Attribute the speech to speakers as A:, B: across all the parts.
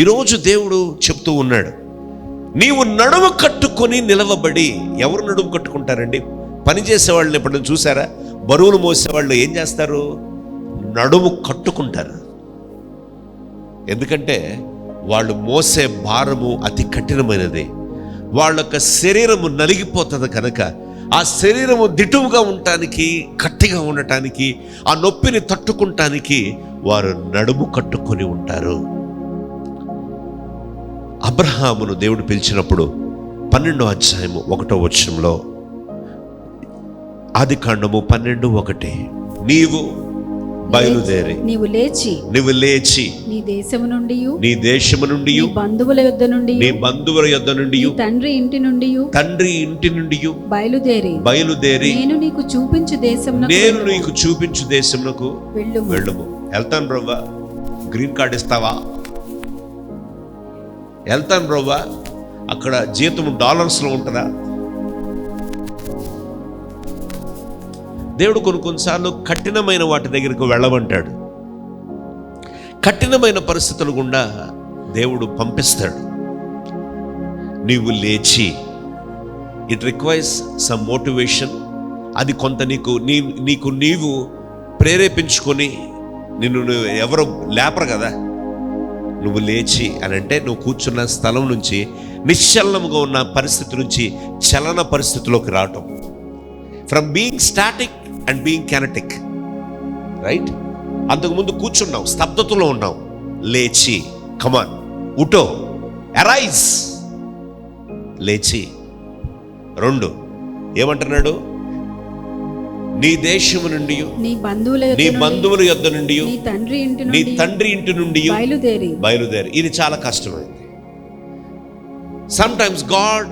A: ఈరోజు దేవుడు చెప్తూ ఉన్నాడు, నీవు నడుము కట్టుకొని నిలవబడి. ఎవరు నడుము కట్టుకుంటారండి? పని చేసేవాళ్ళని ఎప్పుడైనా చూసారా? బరువులు మోసేవాళ్ళు ఏం చేస్తారు? నడుము కట్టుకుంటారు. ఎందుకంటే వాళ్ళు మోసే భారము అతి కఠినమైనది. వాళ్ళ యొక్క శరీరము నలిగిపోతుంది కనుక ఆ శరీరము దిటువుగా ఉండటానికి, గట్టిగా ఉండటానికి, ఆ నొప్పిని తట్టుకుంటానికి వారు నడుము కట్టుకొని ఉంటారు. అబ్రహామును దేవుడు పిలిచినప్పుడు 12వ అధ్యాయము 1వ వచనంలో, ఆదికాండము 12:1, నీవు బయలుదేరి
B: నీవు లేచి నీ దేశము నుండి బంధువుల యొద్ద నుండి తండ్రి ఇంటి నుండి బయలుదేరి నేను నీకు చూపించు దేశమునకు
A: వెళ్ళుము. వెళ్తాను బ్రవ్వా, గ్రీన్ కార్డ్ ఇస్తావా? వెళ్తాను బ్రవ్వా, అక్కడ జీతం డాలర్స్లో ఉంటుందా? దేవుడు కొన్నిసార్లు కఠినమైన వాటి దగ్గరకు వెళ్ళమంటాడు. కఠినమైన పరిస్థితుల గుండా దేవుడు పంపిస్తాడు. నీవు లేచి, ఇట్ రిక్వైర్స్ సమ్ మోటివేషన్. అది కొంత నీవు ప్రేరేపించుకొని, నిన్ను ఎవరు లేపరు కదా. నువ్వు లేచి అని అంటే నువ్వు కూర్చున్న స్థలం నుంచి, నిశ్చలనంగా ఉన్న పరిస్థితి నుంచి చలన పరిస్థితిలోకి రావటం. From being static and being Kinetic, right? అంతకుముందు కూర్చున్నావు, స్తబ్దతలో ఉన్నావు. లేచి, కమాన్, ఉటో, అరైజ్, లేచి. 2 ఏమంటున్నాడు? నీ దేశము నుండి, నీ బంధువుల యొద్ద నుండి, నీ తండ్రి ఇంటి నుండి బయలుదేరి. ఇది చాలా కష్టమైంది. Sometimes God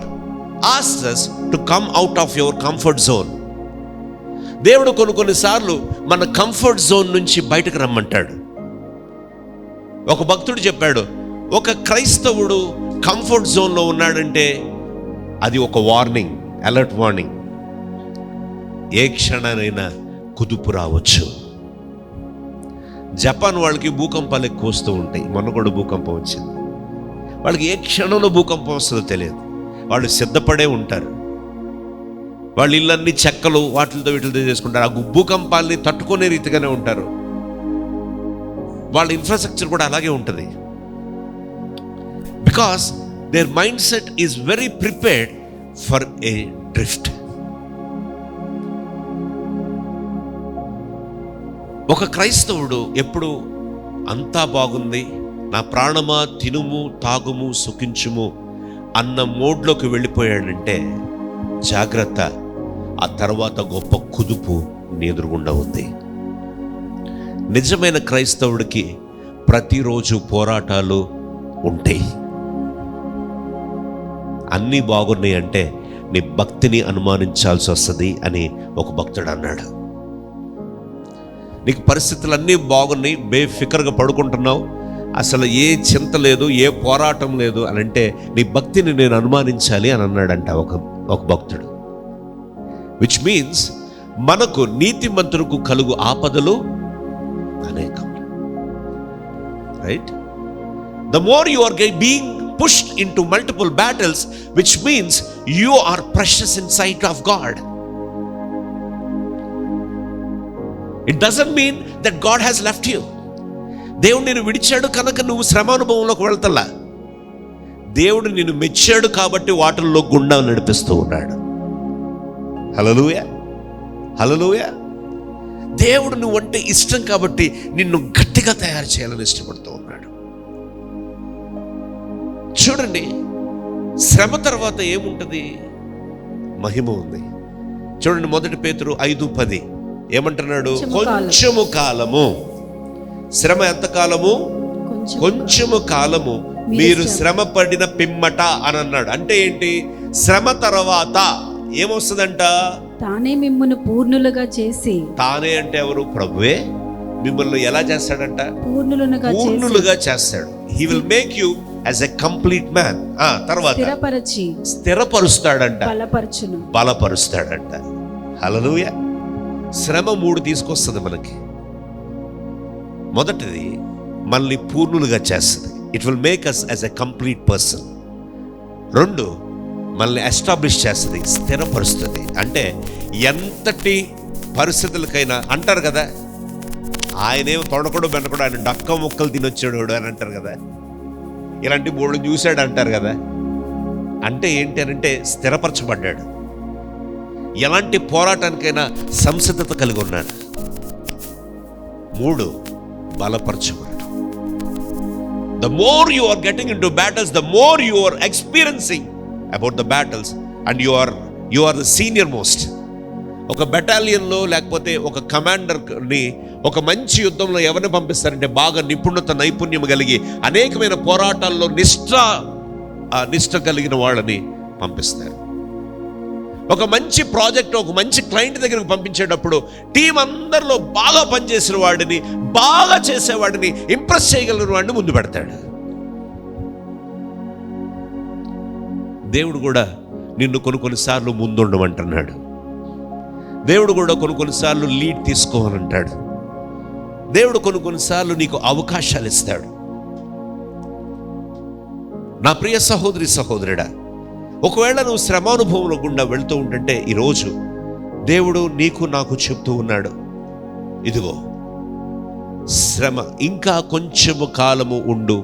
A: asks us to come out of your comfort zone. దేవుడు కొన్నిసార్లు మన కంఫర్ట్ జోన్ నుంచి బయటకు రమ్మంటాడు. ఒక భక్తుడు చెప్పాడు, ఒక క్రైస్తవుడు కంఫర్ట్ జోన్లో ఉన్నాడంటే అది ఒక వార్నింగ్, అలర్ట్ వార్నింగ్. ఏ క్షణానైనా కుదుపు రావచ్చు. జపాన్ వాళ్ళకి భూకంపాలు ఎక్కువ వస్తూ ఉంటాయి. మొన్న కూడా భూకంపం వచ్చింది. వాళ్ళకి ఏ క్షణంలో భూకంపం వస్తుందో తెలియదు. వాళ్ళు సిద్ధపడే ఉంటారు. వాళ్ళ ఇళ్ళన్నీ చెక్కలు వాటితో వీటితో చేసుకుంటారు. ఆ భూకంపాలని తట్టుకునే రీతిగానే ఉంటారు. వాళ్ళ ఇన్ఫ్రాస్ట్రక్చర్ కూడా అలాగే ఉంటుంది. Because their mind set is very prepared for a drift. ఒక క్రైస్తవుడు ఎప్పుడు అంతా బాగుంది, నా ప్రాణమా తినుము తాగుము సుఖించుము అన్న మోడ్లోకి వెళ్ళిపోయాడంటే జాగ్రత్త, ఆ తర్వాత గొప్ప కుదుపు నీ ఎదురుగుండా ఉంది. నిజమైన క్రైస్తవుడికి ప్రతిరోజు పోరాటాలు ఉంటాయి. అన్నీ బాగున్నాయి అంటే నీ భక్తిని అనుమానించాల్సి వస్తుంది అని ఒక భక్తుడు అన్నాడు. నీకు పరిస్థితులన్నీ బాగున్నాయి, బేఫికర్గా పడుకుంటున్నావు, అసలు ఏ చింత లేదు, ఏ పోరాటం లేదు అని అంటే నీ భక్తిని నేను అనుమానించాలి అని అన్నాడంట ఒక భక్తుడు. విచ్ మీన్స్ మనకు నీతిమంతులకు కలుగు ఆపదలు అనేకం, right? The more you are being pushed into multiple battles, which means you are precious in sight of God. It doesn't mean that God has left you. దేవుడు నిన్ను విడిచాడు కనుక నువ్వు శ్రమానుభవంలోకి వెళ్తలా. దేవుడు నిన్ను మెచ్చాడు కాబట్టి వాటిల్లో గుండా నడిపిస్తూ ఉన్నాడు. హల్లెలూయా, హల్లెలూయా. దేవుడు నువ్వంటే ఇష్టం కాబట్టి నిన్ను గట్టిగా తయారు చేయాలని ఇష్టపడుతూ ఉన్నాడు. చూడండి, శ్రమ తర్వాత ఏముంటుంది? మహిమ ఉంది. చూడండి, 1 పేతురు 5:10 ఏమంటున్నాడు? కొంచెము కాలము. శ్రమ ఎంత కాలము? కొంచెము కాలము మీరు శ్రమ పడిన పిమ్మట అని అన్నాడు. అంటే ఏంటి? శ్రమ తర్వాత ఏమొస్తుందంట?
B: తానే మిమ్మును పూర్ణులుగా చేసి. తానే
A: అంటే ఎవరు? ప్రభువే మిమ్మల్ని ఎలా చేస్తాడంట? పూర్ణులుగా చేస్తాడు. He will make you as a complete man. తర్వాత స్థిరపరుస్తాడంట, బలపరుస్తాడంట. హల్లెలూయా. శ్రమ 3 తీసుకొస్తుంది మనకి. మొదటిది మనల్ని పూర్ణులుగా చేస్తుంది. It will make us as a complete person. 2, మనల్ని ఎస్టాబ్లిష్ చేస్తుంది, స్థిరపరుస్తుంది. అంటే ఎంతటి పరిస్థితులకైనా అంటారు కదా, ఆయనేమో తొడకడు బెనకడు, ఆయన డక్క ముక్కలు తినొచ్చాడు అని అంటారు కదా, ఇలాంటి బోర్డు చూశాడు అంటారు కదా. అంటే ఏంటి అనంటే స్థిరపరచబడ్డాడు, ఎలాంటి పోరాటానికైనా సంసిద్ధత కలిగి ఉన్నాడు. 3, బలపరచబడటం. The more you are getting into battles, the more you are experiencing about the battles, and you are the senior most. ఒక బెటాలియన్లో లేకపోతే ఒక కమాండర్ని ఒక మంచి యుద్ధంలో ఎవరిని పంపిస్తారంటే బాగా నైపుణ్యం కలిగి అనేకమైన పోరాటాల్లో నిష్ఠ కలిగిన వాళ్ళని పంపిస్తారు. ఒక మంచి ప్రాజెక్ట్, ఒక మంచి క్లయింట్ దగ్గరికి పంపించేటప్పుడు టీం అందరిలో బాగా పనిచేసిన వాడిని, బాగా చేసేవాడిని, ఇంప్రెస్ చేయగలిగిన వాడిని ముందు పెడతాడు. దేవుడు కూడా నిన్ను కొన్నిసార్లు ముందుండమంటున్నాడు. దేవుడు కూడా కొన్నిసార్లు లీడ్ తీసుకోవాలంటాడు. దేవుడు కొన్నిసార్లు నీకు అవకాశాలు ఇస్తాడు. నా ప్రియ సహోదరి సహోదరుడా, ఒకవేళ నువ్వు శ్రమానుభవంలో గుండా వెళ్తూ ఉంటుంటే ఈరోజు దేవుడు నీకు నాకు చెప్తూ ఉన్నాడు, ఇదిగో శ్రమ ఇంకా కొంచెము కాలము ఉండు,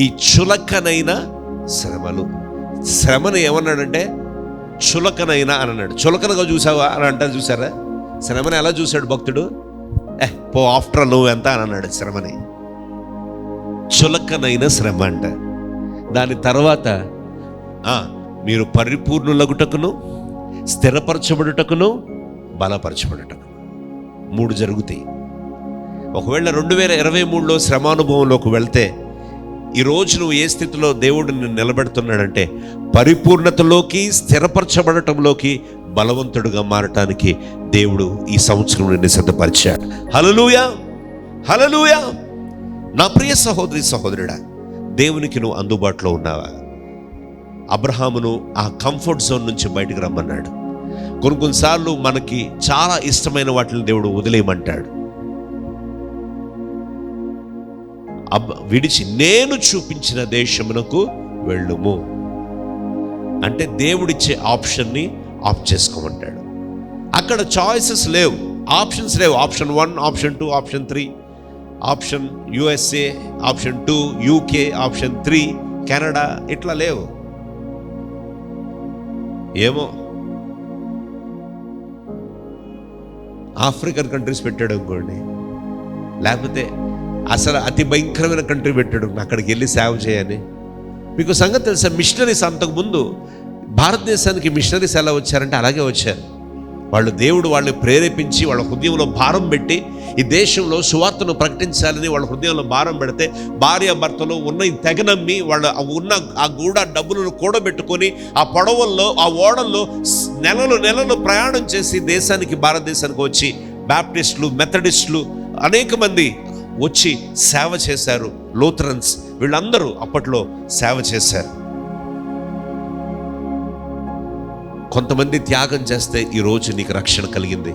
A: ఈ చులకనైన శ్రమను ఏమన్నాడంటే చులకనైనా అని అన్నాడు. చులకనగా చూసావా అని అంటారు, చూసారా? శ్రమని ఎలా చూశాడు భక్తుడు? పో ఆఫ్టర్ నువ్వు ఎంత అని అన్నాడు. శ్రమని చులకనైన శ్రమ అంట. దాని తర్వాత మీరు పరిపూర్ణులగుటకును, స్థిరపరచబడుటకును, బలపరచబడుటకు 3 జరుగుతాయి. ఒకవేళ 2023లో శ్రమానుభవంలోకి వెళ్తే ఈరోజు నువ్వు ఏ స్థితిలో దేవుడు నిన్ను నిలబెడుతున్నాడంటే పరిపూర్ణతలోకి, స్థిరపరచబడటంలోకి, బలవంతుడుగా మారటానికి దేవుడు ఈ సంవత్సరం నిన్ను సిద్ధపరిచాడు. హల్లెలూయా, హల్లెలూయా. నా ప్రియ సహోదరి సహోదరుడా, దేవునికి నువ్వు అందుబాటులో ఉన్నావా? అబ్రహామును ఆ కంఫర్ట్ జోన్ నుంచి బయటకు రమ్మన్నాడు. కొన్నిసార్లు మనకి చాలా ఇష్టమైన వాటిని దేవుడు వదిలేయమంటాడు. విడిచి నేను చూపించిన దేశమునకు వెళ్ళుము అంటే దేవుడిచ్చే ఆప్షన్ని ఆఫ్ చేసుకోమంటాడు. అక్కడ చాయిసెస్ లేవు, ఆప్షన్స్ లేవు. Option 1, option 2, option 3, option USA, option 2 UK, option 3 Canada, ఇట్లా లేవు. ఏమో ఆఫ్రికన్ కంట్రీస్ పెట్టాడు అనుకోండి, లేకపోతే అసలు అతి భయంకరమైన కంట్రీ పెట్టాడు, అక్కడికి వెళ్ళి సేవ చేయని. మీకు సంగతి తెలుసా, మిషనరీస్ అంతకుముందు భారతదేశానికి మిషనరీస్ ఎలా వచ్చారంటే అలాగే వచ్చారు. దేవుడు వాళ్ళని ప్రేరేపించి వాళ్ళ హృదయంలో భారం పెట్టి ఈ దేశంలో సువార్తను ప్రకటించాలని వాళ్ళ హృదయంలో భారం పెడితే భార్యాభర్తలు ఉన్న తెగనమ్మి వాళ్ళ ఉన్న ఆ డబ్బులను కూడబెట్టుకొని ఆ పొడవల్లో ఆ ఓడల్లో నెలలు ప్రయాణం చేసి భారతదేశానికి వచ్చి బాప్టిస్టులు, మెథడిస్టులు అనేక మంది వచ్చి సేవ చేశారు. లూథరన్స్ వీళ్ళందరూ అప్పట్లో సేవ చేశారు. కొంతమంది త్యాగం చేస్తే ఈరోజు నీకు రక్షణ కలిగింది,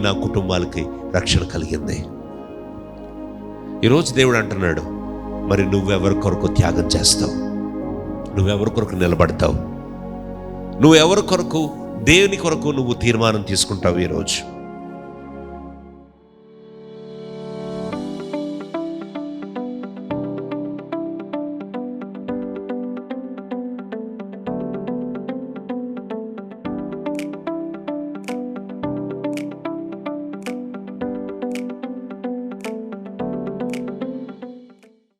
A: నా కుటుంబాలకి రక్షణ కలిగింది. ఈరోజు దేవుడు అంటున్నాడు, మరి నువ్వెవరి కొరకు త్యాగం చేస్తావు? నువ్వెవరి కొరకు నిలబడతావు? నువ్వెవరి కొరకు, దేవుని కొరకు నువ్వు తీర్మానం తీసుకుంటావు ఈరోజు?